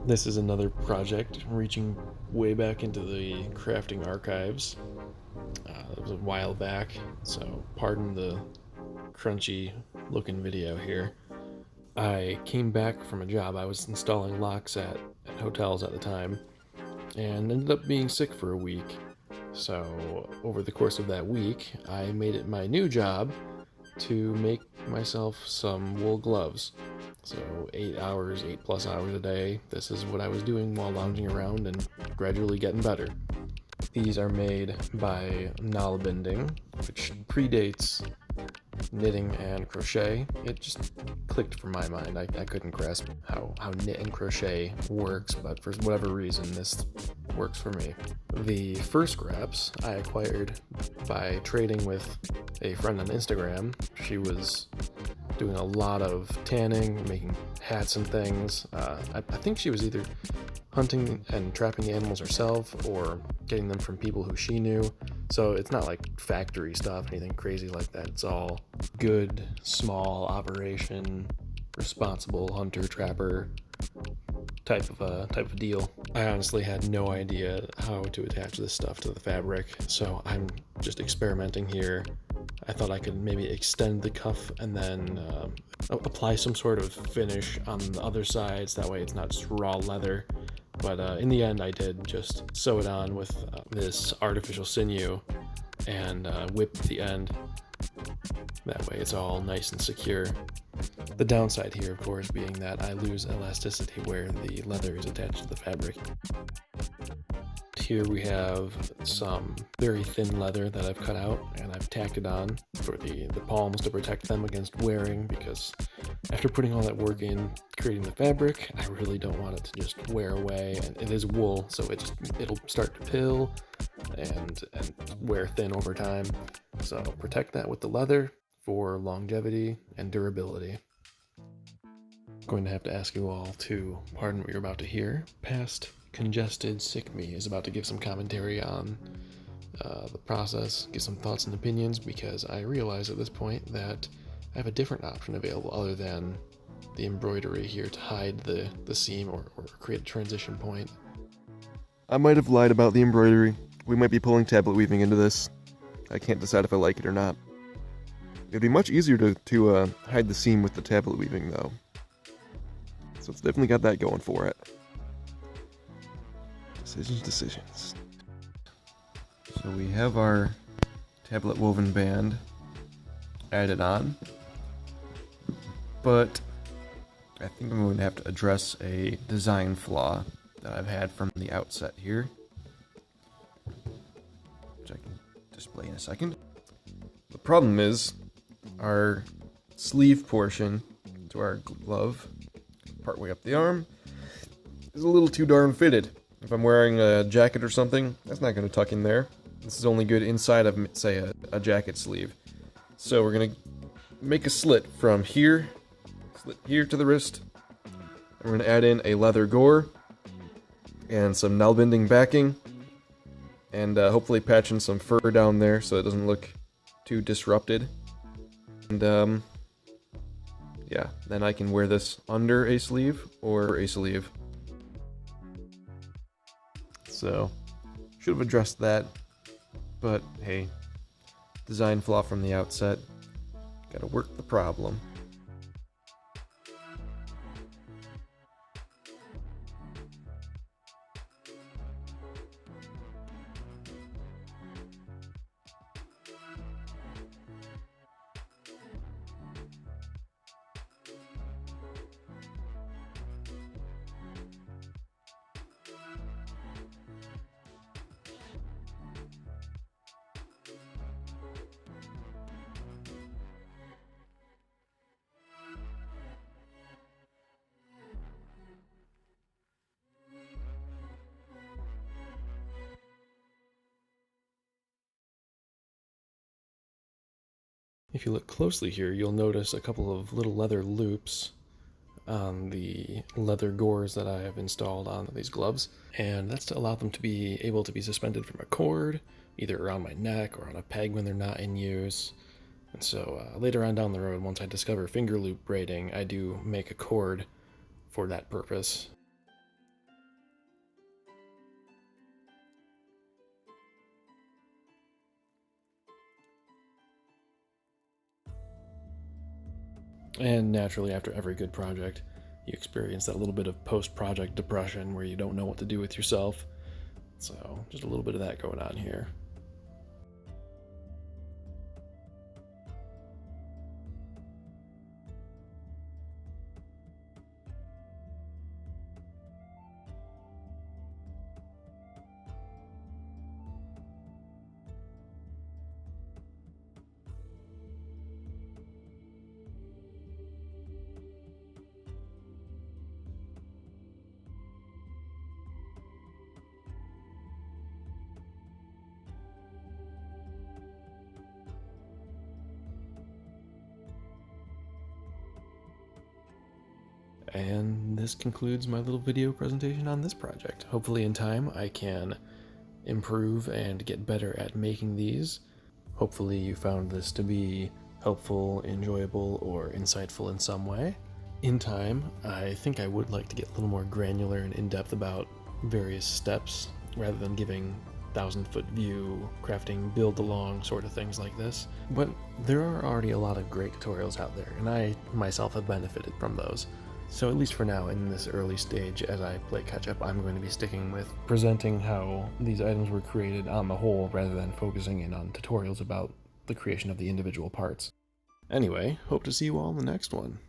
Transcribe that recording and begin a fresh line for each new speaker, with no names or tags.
This is another project reaching way back into the crafting archives. It was a while back, so pardon the crunchy looking video here. I came back from a job. I was installing locks at hotels at the time and ended up being sick for a week. So, over the course of that week, I made it my new job to make myself some wool gloves. So 8 hours, 8+ hours a day. This is what I was doing while lounging around and gradually getting better. These are made by Nalbinding, which predates knitting and crochet. It just clicked for my mind. I couldn't grasp how knit and crochet works, but for whatever reason, this works for me. The first scraps I acquired by trading with a friend on Instagram. She was doing a lot of tanning, making hats and things. I think she was either hunting and trapping the animals herself or getting them from people who she knew. So it's not like factory stuff, anything crazy like that. It's all good, small operation, responsible hunter trapper type of deal. I honestly had no idea how to attach this stuff to the fabric, so I'm just experimenting here. I thought I could maybe extend the cuff and then apply some sort of finish on the other sides. That way it's not just raw leather. But in the end, I did just sew it on with this artificial sinew and whip the end. That way it's all nice and secure. The downside here, of course, being that I lose elasticity where the leather is attached to the fabric. Here we have some very thin leather that I've cut out and I've tacked it on for the palms to protect them against wearing, because after putting all that work in creating the fabric, I really don't want it to just wear away. And it is wool, so it'll start to pill and wear thin over time. So protect that with the leather for longevity and durability. I'm going to have to ask you all to pardon what you're about to hear. Past congested sick me is about to give some commentary on the process, give some thoughts and opinions, because I realize at this point that I have a different option available other than the embroidery here to hide the seam or create a transition point.
I might have lied about the embroidery. We might be pulling tablet weaving into this. I can't decide if I like it or not. It'd be much easier to hide the seam with the tablet weaving, though. So it's definitely got that going for it. Decisions. So we have our tablet woven band added on. But I think I'm going to have to address a design flaw that I've had from the outset here, which I can display in a second. The problem is our sleeve portion to our glove, partway up the arm, is a little too darn fitted. If I'm wearing a jacket or something, that's not going to tuck in there. This is only good inside of, say, a jacket sleeve. So we're going to make a slit from here, to the wrist. We're going to add in a leather gore and some Nalbinding backing, and hopefully patch in some fur down there so it doesn't look too disrupted. And yeah, then I can wear this under a sleeve or a sleeve. So, should have addressed that, but hey, design flaw from the outset. Gotta work the problem.
If you look closely here, you'll notice a couple of little leather loops on the leather gores that I have installed on these gloves, and that's to allow them to be able to be suspended from a cord, either around my neck or on a peg when they're not in use. And so later on down the road, once I discover finger loop braiding, I do make a cord for that purpose. And naturally, after every good project, you experience that little bit of post-project depression where you don't know what to do with yourself. So just a little bit of that going on here. And this concludes my little video presentation on this project. Hopefully in time I can improve and get better at making these. Hopefully you found this to be helpful, enjoyable, or insightful in some way. In time, I think I would like to get a little more granular and in-depth about various steps rather than giving 1,000-foot view, crafting, build along sort of things like this. But there are already a lot of great tutorials out there, and I myself have benefited from those. So at least for now, in this early stage, as I play catch-up, I'm going to be sticking with presenting how these items were created on the whole, rather than focusing in on tutorials about the creation of the individual parts. Anyway, hope to see you all in the next one.